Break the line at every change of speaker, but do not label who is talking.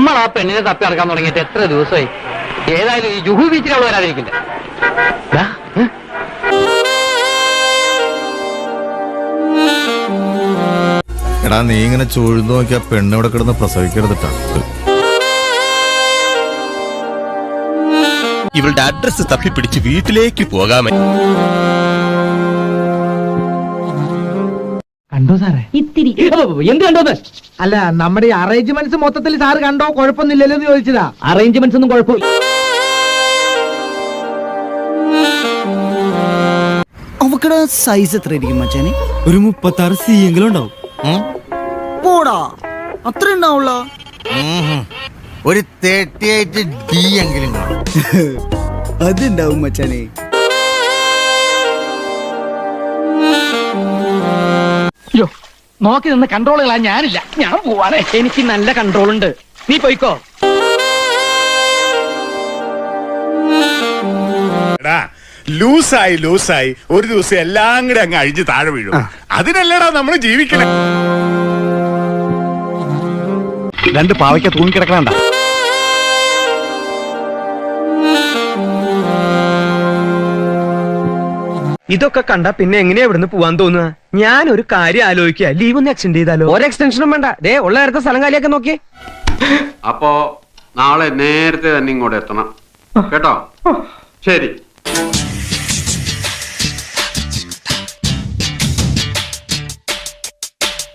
നമ്മൾ ആ പെണ്ണിനെ തപ്പി നടക്കാൻ തുടങ്ങിയിട്ട് എത്ര ദിവസമായി? ഏതായാലും ഈ ജുഹു ബീച്ചിൽ അവൾ വരാതിരിക്കില്ല.
എടാ നീ ഇങ്ങനെ ചൂഴ്ന്നു നോക്കിയാ പെണ്ണിവിടെ കിടന്ന് പ്രസവിക്കരുതിട്ടാ.
ഇവളുടെ അഡ്രസ് തപ്പിപ്പിടിച്ച് വീട്ടിലേക്ക് പോകാമേ.
കണ്ടോ സാറേ? ഇത്തിരി എന്ത് കണ്ടോന്ന്?
അല്ല, നമ്മുടെ ഈ അറേഞ്ച്മെന്റ്സ് മൊത്തത്തിൽ സാറ് കണ്ടോ? കുഴപ്പമൊന്നുമില്ലല്ലോ എന്ന് ചോദിച്ചതാ.
അറേഞ്ച്മെന്റ്സ് ഒന്നും കുഴപ്പമില്ല.
അവക്കടെ സൈസ് എത്ര ആയിരിക്കും മച്ചാനെ?
ഒരു 36 C എങ്കിലും ഉണ്ടാവും.
പോടാ, അത്ര ഉണ്ടാവുള്ള.
ഒരു 38 D എങ്കിലും കാണും.
അതുണ്ടാവും മച്ചാനെ.
അയ്യോ, നോക്കി നിന്ന് കൺട്രോൾ കളാൻ ഞാനില്ല. ഞാൻ പോവാണേ. എനിക്ക് നല്ല കൺട്രോൾ ഉണ്ട്. നീ പോയിക്കോ.
ലൂസായി ഒരു ദിവസം എല്ലാം കൂടെ അങ്ങ് അഴിഞ്ഞ് താഴെ വീഴും. അതിനല്ലടാ നമ്മൾ ജീവിക്കണം.
2 പാവയ്ക്ക തൂങ്ങിക്കിടക്കണണ്ട.
ഇതൊക്കെ കണ്ടാ പിന്നെ എങ്ങനെയാ ഇവിടുന്ന് പോവാൻ തോന്നുക? ഞാൻ ഒരു കാര്യം ആലോചിക്കുക, ലീവ് ഒന്ന് എക്സ്റ്റെൻഡ് ചെയ്താലോ?
ഒരു എക്സ്റ്റൻഷനും വേണ്ട. ദേ ഉള്ള നേരത്തെ സ്ഥലം കാലിയൊക്കെ നോക്കി.
അപ്പോ നാളെ നേരത്തെ തന്നെ ഇങ്ങോട്ട് എത്തണം കേട്ടോ. ശരി.